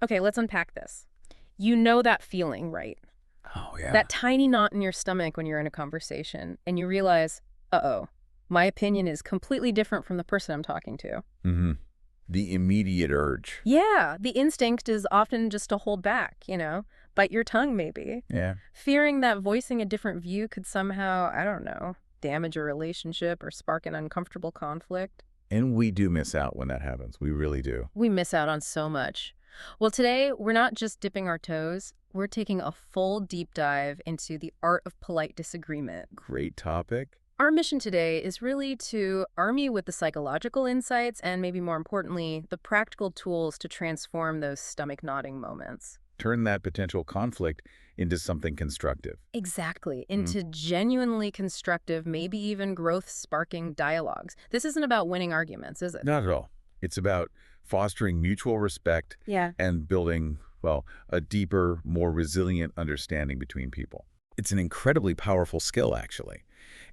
Okay, let's unpack this. You know that feeling, right? Oh, yeah. That tiny knot in your stomach when you're in a conversation and you realize, uh-oh, my opinion is completely different from the person I'm talking to. Mm-hmm. The immediate urge. Yeah, the instinct is often just to hold back, bite your tongue maybe, Yeah. fearing that voicing a different view could somehow, I don't know, damage a relationship or spark an uncomfortable conflict. And we do miss out when that happens. We really do. We miss out on so much. Well, today, we're not just dipping our toes, we're taking a full deep dive into the art of polite disagreement. Great topic. Our mission today is really to arm you with the psychological insights and maybe more importantly, the practical tools to transform those stomach-knotting moments. Turn that potential conflict into something constructive. Exactly, into genuinely constructive, maybe even growth-sparking dialogues. This isn't about winning arguments, is it? Not at all. It's about fostering mutual respect Yeah. and building, well, a deeper, more resilient understanding between people. It's an incredibly powerful skill, actually.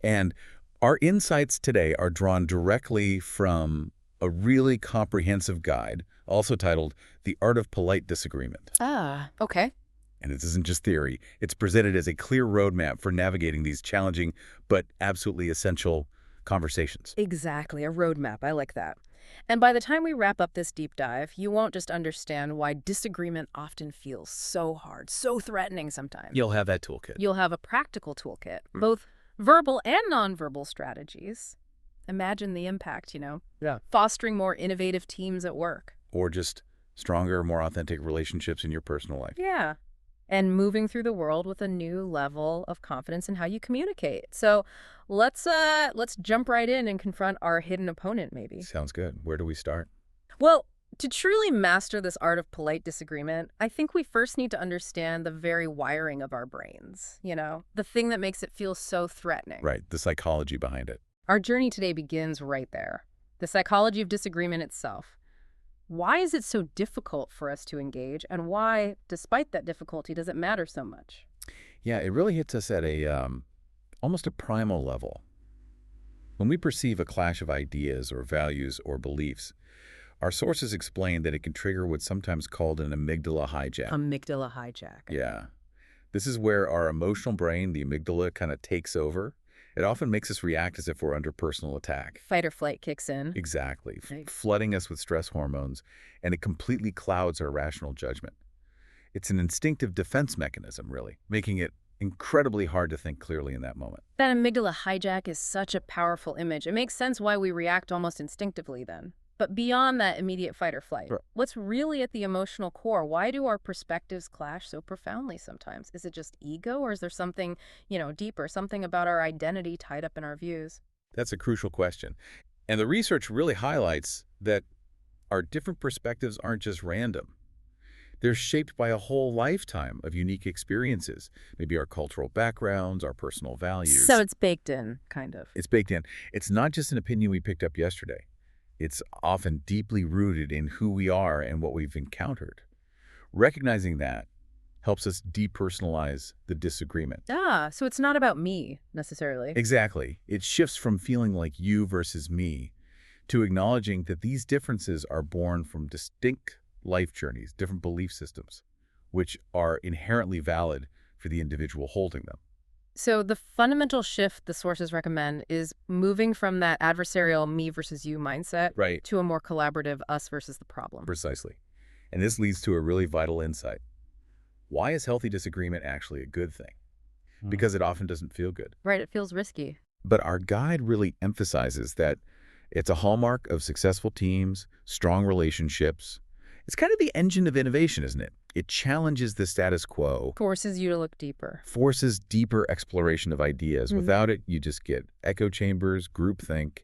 And our insights today are drawn directly from a really comprehensive guide, also titled The Art of Polite Disagreement. Ah, okay. And it isn't just theory. It's presented as a clear roadmap for navigating these challenging but absolutely essential conversations. Exactly, a roadmap. I like that. And by the time we wrap up this deep dive, you won't just understand why disagreement often feels so hard, so threatening sometimes. You'll have that toolkit. You'll have a practical toolkit, both verbal and nonverbal strategies. Imagine the impact, Yeah. fostering more innovative teams at work. Or just stronger, more authentic relationships in your personal life. Yeah. And moving through the world with a new level of confidence in how you communicate. So let's jump right in and confront our hidden opponent, maybe. Sounds good. Where do we start? Well, to truly master this art of polite disagreement, I think we first need to understand the very wiring of our brains, the thing that makes it feel so threatening. Right, the psychology behind it. Our journey today begins right there. The psychology of disagreement itself. Why is it so difficult for us to engage, and why, despite that difficulty, does it matter so much? Yeah, it really hits us at almost a primal level. When we perceive a clash of ideas or values or beliefs, our sources explain that it can trigger what's sometimes called an amygdala hijack. Amygdala hijack. Yeah. This is where our emotional brain, the amygdala, kind of takes over. It often makes us react as if we're under personal attack. Fight or flight kicks in. Exactly. Right. Flooding us with stress hormones, and it completely clouds our rational judgment. It's an instinctive defense mechanism, really, making it incredibly hard to think clearly in that moment. That amygdala hijack is such a powerful image. It makes sense why we react almost instinctively then. But beyond that immediate fight or flight, Sure. what's really at the emotional core? Why do our perspectives clash so profoundly sometimes? Is it just ego, or is there something, deeper, something about our identity tied up in our views? That's a crucial question. And the research really highlights that our different perspectives aren't just random. They're shaped by a whole lifetime of unique experiences, maybe our cultural backgrounds, our personal values. So it's baked in, kind of. It's baked in. It's not just an opinion we picked up yesterday. It's often deeply rooted in who we are and what we've encountered. Recognizing that helps us depersonalize the disagreement. Ah, so it's not about me, necessarily. Exactly. It shifts from feeling like you versus me to acknowledging that these differences are born from distinct life journeys, different belief systems, which are inherently valid for the individual holding them. So the fundamental shift the sources recommend is moving from that adversarial me versus you mindset Right. to a more collaborative us versus the problem. Precisely. And this leads to a really vital insight. Why is healthy disagreement actually a good thing? Because it often doesn't feel good. Right, it feels risky. But our guide really emphasizes that it's a hallmark of successful teams, strong relationships. It's kind of the engine of innovation, isn't it? It challenges the status quo, Forces you to look deeper. forces deeper exploration of ideas. Without it, you just get echo chambers, groupthink.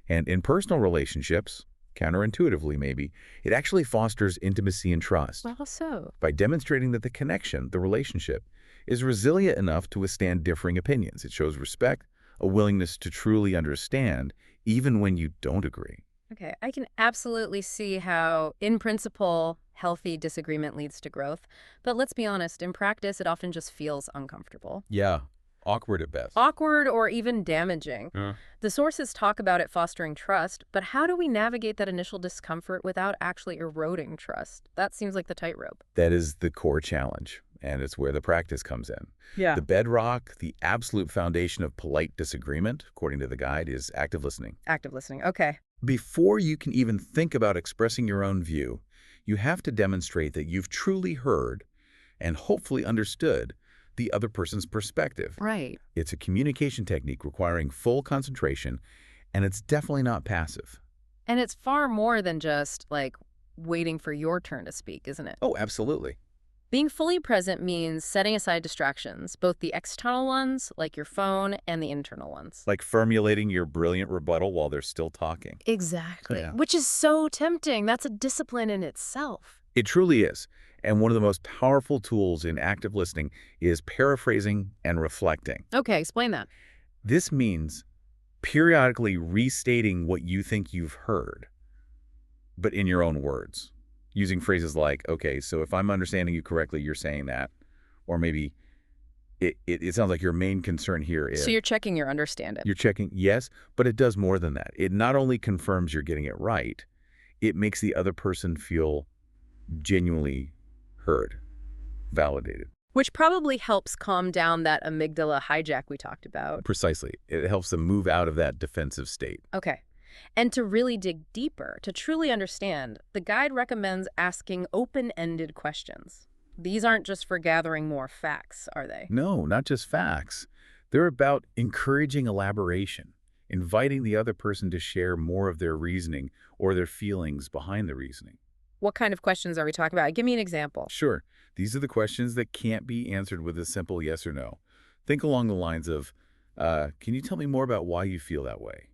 And in personal relationships, counterintuitively maybe, it actually fosters intimacy and trust Well, so. by demonstrating that the connection, the relationship, is resilient enough to withstand differing opinions. It shows respect, a willingness to truly understand, even when you don't agree. Okay, I can absolutely see how, in principle, healthy disagreement leads to growth. But let's be honest, in practice, it often just feels uncomfortable. Yeah, Awkward at best. awkward, or even damaging. Uh, The sources talk about it fostering trust, but how do we navigate that initial discomfort without actually eroding trust? That seems like the tightrope. that is the core challenge, and it's where the practice comes in. Yeah. The bedrock, the absolute foundation of polite disagreement, according to the guide, is active listening. Active listening. Okay. Before you can even think about expressing your own view, you have to demonstrate that you've truly heard and hopefully understood the other person's perspective. Right. It's a communication technique requiring full concentration, and it's definitely not passive. And it's far more than just, like, waiting for your turn to speak, isn't it? Oh, absolutely. Being fully present means setting aside distractions, both the external ones, like your phone, and the internal ones. Like formulating your brilliant rebuttal while they're still talking. Exactly. Yeah. Which is so tempting. That's a discipline in itself. It truly is. And one of the most powerful tools in active listening is paraphrasing and reflecting. Okay, explain that. This means periodically restating what you think you've heard, but in your own words, using phrases like, okay, so if I'm understanding you correctly, you're saying that, or maybe it sounds like your main concern here is... So you're checking your understanding. You're checking, yes, but it does more than that. It not only confirms you're getting it right, it makes the other person feel genuinely heard, validated. Which probably helps calm down that amygdala hijack we talked about. Precisely. It helps them move out of that defensive state. Okay. And to really dig deeper, to truly understand, the guide recommends asking open-ended questions. These aren't just for gathering more facts, are they? No, not just facts. They're about encouraging elaboration, inviting the other person to share more of their reasoning or their feelings behind the reasoning. What kind of questions are we talking about? Give me an example. Sure, these are the questions that can't be answered with a simple yes or no. Think along the lines of, can you tell me more about why you feel that way?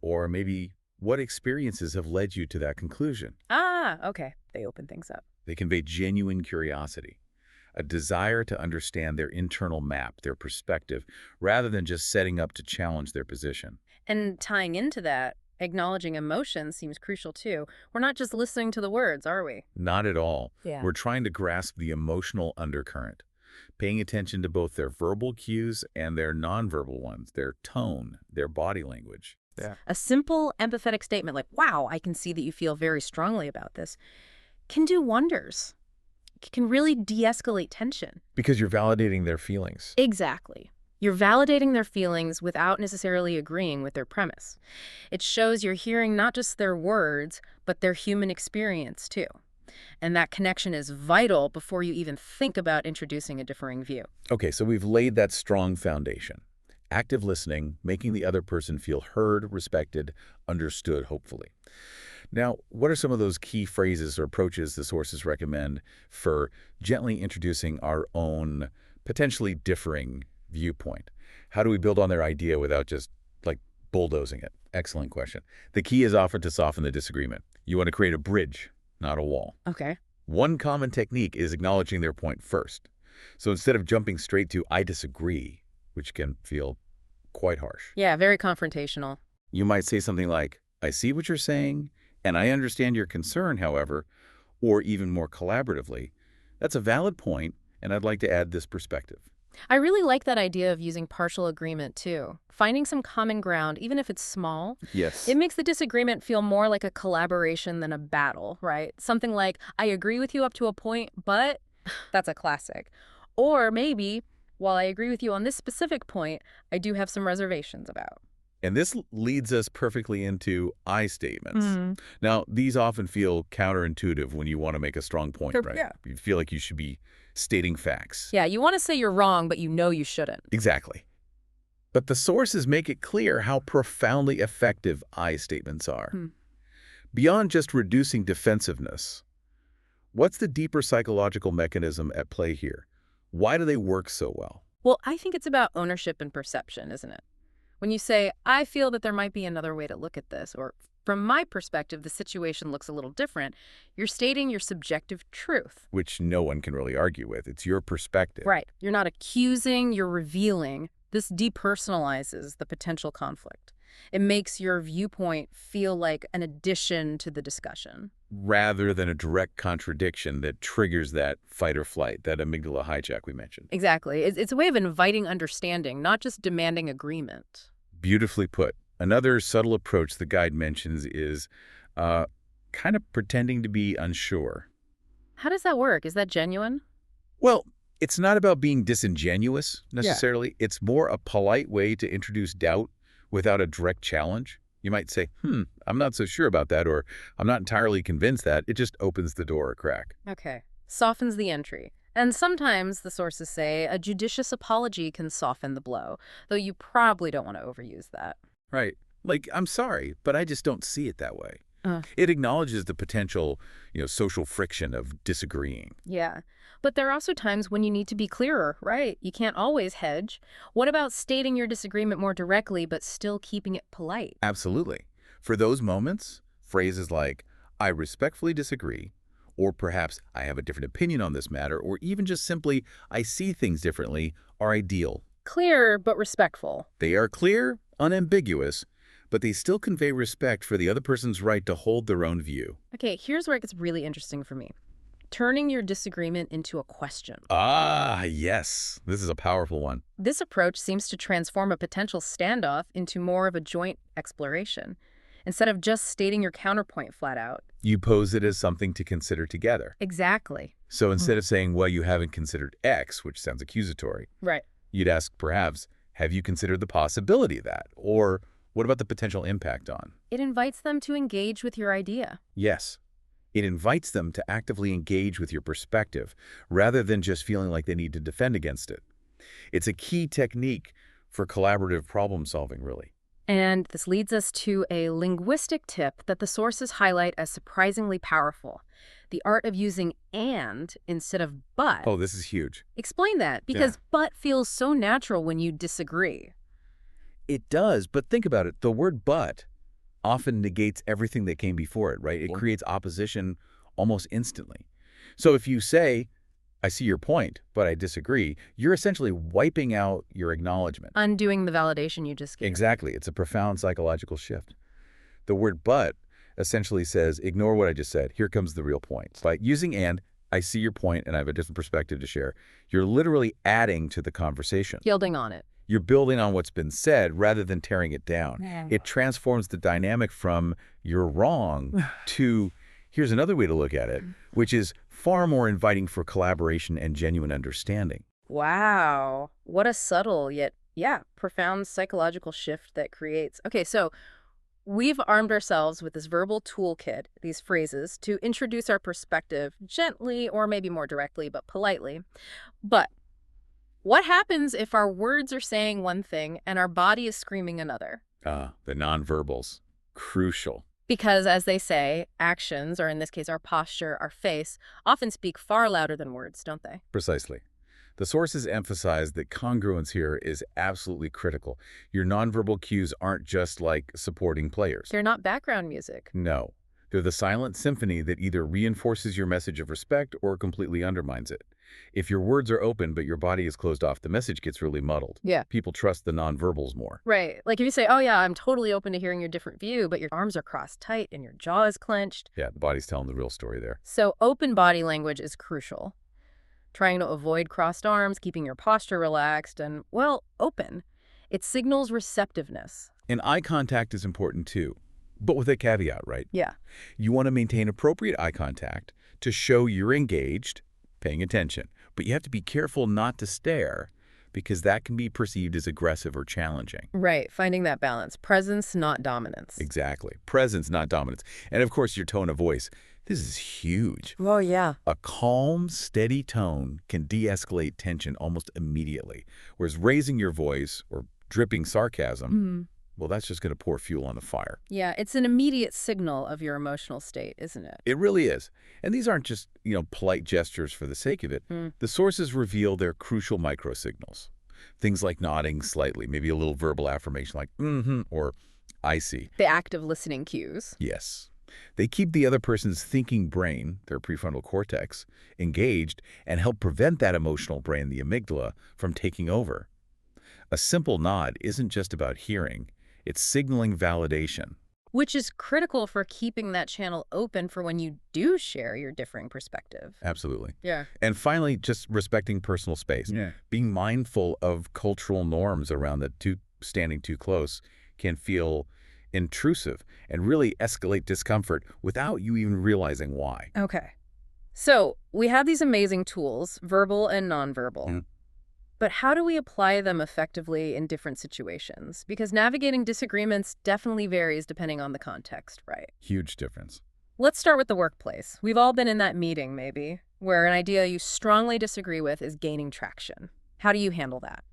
Or maybe, what experiences have led you to that conclusion? Ah, okay. They open things up. They convey genuine curiosity, a desire to understand their internal map, their perspective, rather than just setting up to challenge their position. And tying into that, acknowledging emotion seems crucial too. We're not just listening to the words, are we? Not at all. Yeah. We're trying to grasp the emotional undercurrent, paying attention to both their verbal cues and their nonverbal ones, their tone, their body language. Yeah. A simple, empathetic statement like, wow, I can see that you feel very strongly about this, can do wonders. It can really de-escalate tension. Because you're validating their feelings. Exactly. You're validating their feelings without necessarily agreeing with their premise. It shows you're hearing not just their words, but their human experience too. And that connection is vital before you even think about introducing a differing view. Okay, so we've laid that strong foundation. Active listening, making the other person feel heard, respected, understood, hopefully. Now, what are some of those key phrases or approaches the sources recommend for gently introducing our own potentially differing viewpoint? How do we build on their idea without just, like, bulldozing it? Excellent question. The key is often to soften the disagreement. You want to create a bridge, not a wall. Okay. One common technique is acknowledging their point first. So instead of jumping straight to, I disagree, which can feel quite harsh, Yeah, very confrontational. you might say something like, I see what you're saying, and I understand your concern, however, or even more collaboratively, that's a valid point, and I'd like to add this perspective. I really like that idea of using partial agreement too. Finding some common ground, even if it's small, Yes. it makes the disagreement feel more like a collaboration than a battle, right? Something like, I agree with you up to a point, but that's a classic. Or maybe, while I agree with you on this specific point, I do have some reservations about. And this leads us perfectly into I statements. Now, these often feel counterintuitive when you want to make a strong point, right? Yeah. You feel like you should be stating facts. Yeah, you want to say you're wrong, but you know you shouldn't. Exactly. But the sources make it clear how profoundly effective I statements are. Beyond just reducing defensiveness, what's the deeper psychological mechanism at play here? Why do they work so well? Well, I think it's about ownership and perception, isn't it? When you say, I feel that there might be another way to look at this, or from my perspective, the situation looks a little different, you're stating your subjective truth. Which no one can really argue with. It's your perspective. Right. You're not accusing, you're revealing. This depersonalizes the potential conflict. It makes your viewpoint feel like an addition to the discussion. Rather than a direct contradiction that triggers that fight or flight, that amygdala hijack we mentioned. Exactly. It's a way of inviting understanding, not just demanding agreement. Beautifully put. Another subtle approach the guide mentions is uh, kind of pretending to be unsure. How does that work? Is that genuine? Well, it's not about being disingenuous Yeah. necessarily. It's more a polite way to introduce doubt without a direct challenge. You might say, I'm not so sure about that, or I'm not entirely convinced that. It just opens the door a crack. Okay. Softens the entry. And sometimes, the sources say, a judicious apology can soften the blow, though you probably don't want to overuse that. Right. Like, I'm sorry, but I just don't see it that way. Uh, It acknowledges the potential, social friction of disagreeing. yeah. But there are also times when you need to be clearer, right? You can't always hedge. What about stating your disagreement more directly, but still keeping it polite? Absolutely. For those moments, phrases like, I respectfully disagree, or perhaps I have a different opinion on this matter, or even just simply, I see things differently, are ideal. Clear, but respectful. They are clear, unambiguous, but they still convey respect for the other person's right to hold their own view. Okay, here's where it gets really interesting for me. Turning your disagreement into a question. Ah, yes. This is a powerful one. This approach seems to transform a potential standoff into more of a joint exploration. Instead of just stating your counterpoint flat out. You pose it as something to consider together. Exactly. So instead of saying, well, you haven't considered X, which sounds accusatory, Right. you'd ask perhaps, have you considered the possibility of that? Or what about the potential impact on? It invites them to engage with your idea. Yes. It invites them to actively engage with your perspective rather than just feeling like they need to defend against it. It's a key technique for collaborative problem solving, really. And this leads us to a linguistic tip that the sources highlight as surprisingly powerful. The art of using and instead of but. Oh, this is huge. Explain that, because but feels so natural when you disagree. It does, but think about it. The word but often negates everything that came before it, right? It creates opposition almost instantly. So if you say, I see your point, but I disagree, you're essentially wiping out your acknowledgement. Undoing the validation you just gave. Exactly. It's a profound psychological shift. The word but essentially says, ignore what I just said. Here comes the real point. By using and, I see your point and I have a different perspective to share. You're literally adding to the conversation. Building on it. You're building on what's been said rather than tearing it down. It transforms the dynamic from you're wrong to here's another way to look at it, which is far more inviting for collaboration and genuine understanding. Wow. What a subtle yet, profound psychological shift that creates. Okay, so we've armed ourselves with this verbal toolkit, these phrases, to introduce our perspective gently or maybe more directly, but politely. But what happens if our words are saying one thing and our body is screaming another? The nonverbals, crucial. Because, as they say, actions, or in this case our posture, our face, often speak far louder than words, don't they? Precisely. The sources emphasize that congruence here is absolutely critical. Your nonverbal cues aren't just like supporting players. They're not background music. No. They're the silent symphony that either reinforces your message of respect or completely undermines it. If your words are open but your body is closed off, the message gets really muddled. Yeah. People trust the nonverbals more. Right. Like if you say, oh yeah, I'm totally open to hearing your different view, but your arms are crossed tight and your jaw is clenched. Yeah, the body's telling the real story there. So open body language is crucial. Trying to avoid crossed arms, keeping your posture relaxed and, well, open. It signals receptiveness. And eye contact is important too, but with a caveat, right? Yeah. You want to maintain appropriate eye contact to show you're engaged, paying attention. But you have to be careful not to stare because that can be perceived as aggressive or challenging. Right. Finding that balance. Presence, not dominance. Exactly. Presence, not dominance. And of course, your tone of voice. This is huge. Oh, yeah. A calm, steady tone can de-escalate tension almost immediately, whereas raising your voice or dripping sarcasm, well, that's just going to pour fuel on the fire. Yeah, it's an immediate signal of your emotional state, isn't it? It really is. And these aren't just, polite gestures for the sake of it. The sources reveal their crucial microsignals. Things like nodding slightly, maybe a little verbal affirmation like, or I see. The act of listening cues. Yes. They keep the other person's thinking brain, their prefrontal cortex, engaged and help prevent that emotional brain, the amygdala, from taking over. A simple nod isn't just about hearing. It's signaling validation. Which is critical for keeping that channel open for when you do share your differing perspective. Absolutely. Yeah. And finally, just respecting personal space. Yeah. Being mindful of cultural norms around the two standing too close can feel intrusive and really escalate discomfort without you even realizing why. Okay. So we have these amazing tools, verbal and nonverbal. Mhm. But how do we apply them effectively in different situations? Because navigating disagreements definitely varies depending on the context, right? Huge difference. Let's start with the workplace. We've all been in that meeting, maybe, where an idea you strongly disagree with is gaining traction. How do you handle that?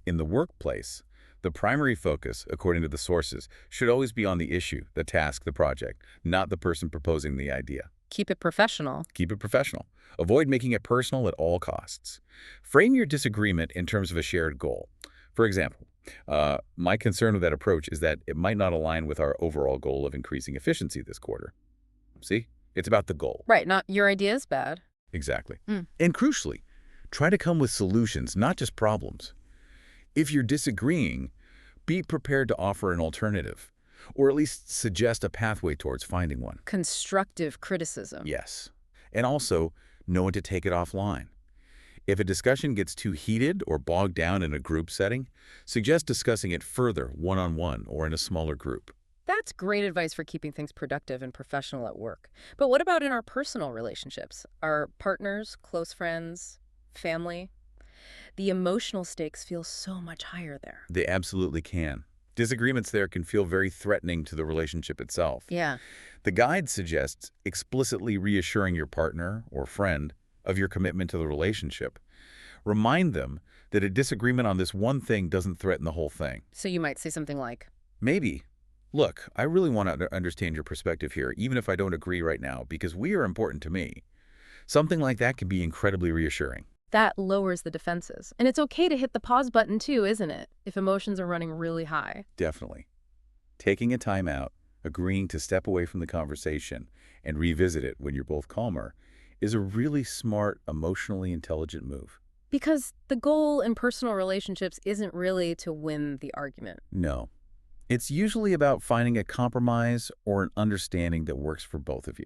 In the workplace, the primary focus, according to the sources, should always be on the issue, the task, the project, not the person proposing the idea. Keep it professional. Keep it professional. Avoid making it personal at all costs. Frame your disagreement in terms of a shared goal. For example, my concern with that approach is that it might not align with our overall goal of increasing efficiency this quarter. See? It's about the goal. Right, not your idea is bad. Exactly. Mm. And crucially, try to come with solutions, not just problems. If you're disagreeing, be prepared to offer an alternative, or at least suggest a pathway towards finding one. Constructive criticism. Yes. And also, know when to take it offline. If a discussion gets too heated or bogged down in a group setting, suggest discussing it further one-on-one or in a smaller group. That's great advice for keeping things productive and professional at work. But what about in our personal relationships? Our partners, close friends, family? The emotional stakes feel so much higher there. They absolutely can. Disagreements there can feel very threatening to the relationship itself. Yeah. The guide suggests explicitly reassuring your partner or friend of your commitment to the relationship. Remind them that a disagreement on this one thing doesn't threaten the whole thing. So you might say something like, Maybe, look, I really want to understand your perspective here, even if I don't agree right now, because we are important to me. Something like that can be incredibly reassuring. that lowers the defenses. And it's okay to hit the pause button too, isn't it? If emotions are running really high. Definitely. Taking a time out, agreeing to step away from the conversation, and revisit it when you're both calmer is a really smart, emotionally intelligent move. Because the goal in personal relationships isn't really to win the argument. No. It's usually about finding a compromise or an understanding that works for both of you.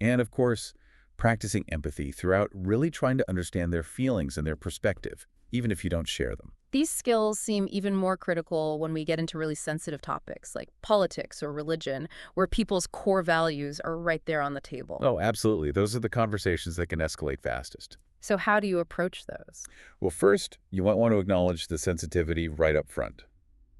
And of course, practicing empathy throughout, really trying to understand their feelings and their perspective, even if you don't share them. These skills seem even more critical when we get into really sensitive topics like politics or religion, where people's core values are right there on the table. Oh, absolutely. Those are the conversations that can escalate fastest. So how do you approach those? Well, first, you might want to acknowledge the sensitivity right up front.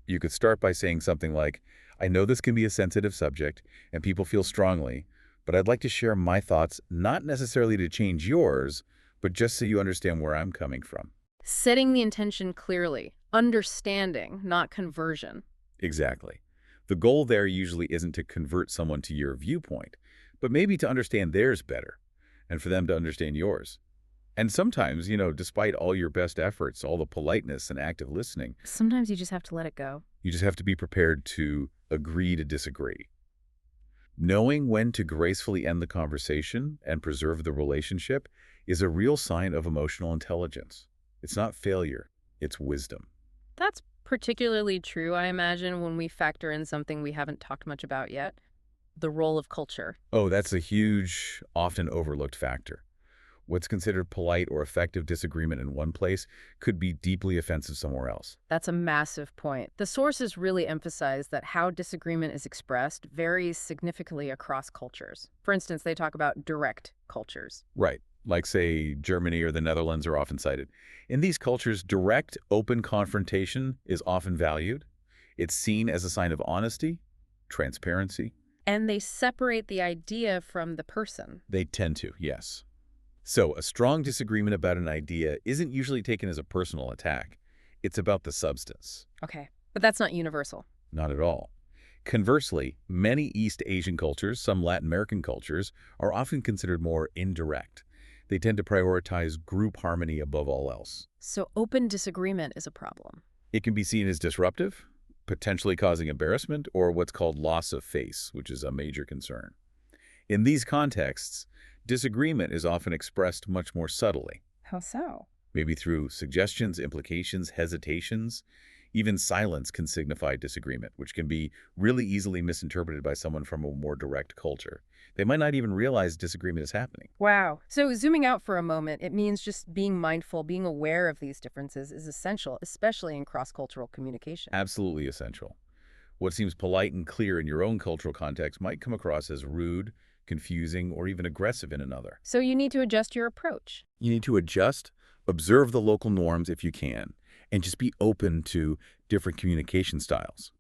You could start by saying something like, I know this can be a sensitive subject and people feel strongly, but I'd like to share my thoughts, not necessarily to change yours, but just so you understand where I'm coming from. Setting the intention clearly, understanding, not conversion. Exactly. The goal there usually isn't to convert someone to your viewpoint, but maybe to understand theirs better and for them to understand yours. And sometimes, despite all your best efforts, all the politeness and active listening, Sometimes you just have to let it go. you just have to be prepared to agree to disagree. Knowing when to gracefully end the conversation and preserve the relationship is a real sign of emotional intelligence. It's not failure, it's wisdom. That's particularly true, I imagine, when we factor in something we haven't talked much about yet, the role of culture. Oh, that's a huge, often overlooked factor. What's considered polite or effective disagreement in one place could be deeply offensive somewhere else. That's a massive point. The sources really emphasize that how disagreement is expressed varies significantly across cultures. For instance, they talk about direct cultures. Right. Like, say, Germany or the Netherlands are often cited. In these cultures, direct, open confrontation is often valued. It's seen as a sign of honesty, transparency. And they separate the idea from the person. They tend to, yes. So, a strong disagreement about an idea isn't usually taken as a personal attack. It's about the substance. Okay, but that's not universal. Not at all. Conversely, many East Asian cultures, some Latin American cultures, are often considered more indirect. They tend to prioritize group harmony above all else. So open disagreement is a problem. It can be seen as disruptive, potentially causing embarrassment, or what's called loss of face, which is a major concern. In these contexts, disagreement is often expressed much more subtly, How so? maybe through suggestions, implications, hesitations. Even silence can signify disagreement, which can be really easily misinterpreted by someone from a more direct culture. They might not even realize disagreement is happening. Wow. So zooming out for a moment, it means just being mindful, being aware of these differences is essential, especially in cross-cultural communication. Absolutely essential. What seems polite and clear in your own cultural context might come across as rude, confusing, or even aggressive in another. So you need to adjust your approach. You need to adjust, observe the local norms if you can, and just be open to different communication styles.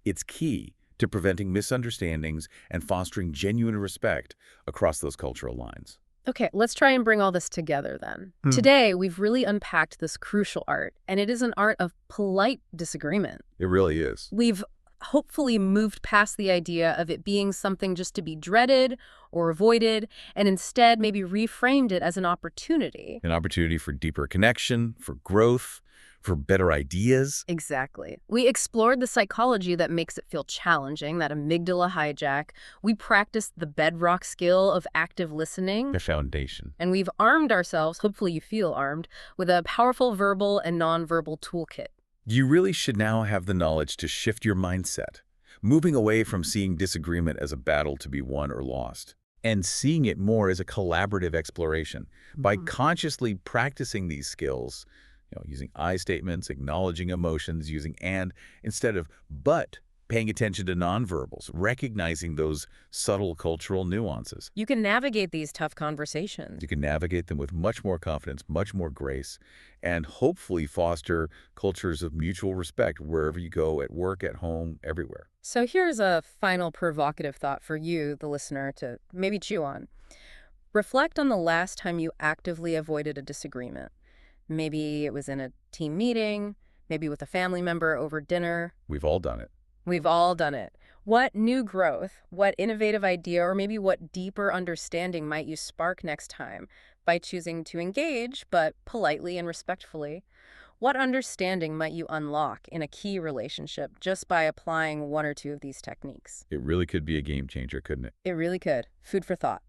It's key to preventing misunderstandings and fostering genuine respect across those cultural lines. Okay, let's try and bring all this together then. Today, we've really unpacked this crucial art, and it is an art of polite disagreement. It really is. We've hopefully moved past the idea of it being something just to be dreaded or avoided, and instead maybe reframed it as an opportunity. An opportunity for deeper connection, for growth, for better ideas. Exactly. We explored the psychology that makes it feel challenging, that amygdala hijack. We practiced the bedrock skill of active listening. The foundation. And we've armed ourselves, hopefully you feel armed, with a powerful verbal and nonverbal toolkit. You really should now have the knowledge to shift your mindset, moving away from seeing disagreement as a battle to be won or lost, and seeing it more as a collaborative exploration. By consciously practicing these skills, using I statements, acknowledging emotions, using and instead of but, paying attention to nonverbals, recognizing those subtle cultural nuances. You can navigate these tough conversations. You can navigate them with much more confidence, much more grace, and hopefully foster cultures of mutual respect wherever you go, at work, at home, everywhere. So here's a final provocative thought for you, the listener, to maybe chew on. Reflect on the last time you actively avoided a disagreement. Maybe it was in a team meeting, maybe with a family member over dinner. We've all done it. We've all done it. What new growth, what innovative idea, or maybe what deeper understanding might you spark next time by choosing to engage, but politely and respectfully? What understanding might you unlock in a key relationship just by applying one or two of these techniques? It really could be a game changer, couldn't it? It really could. Food for thought.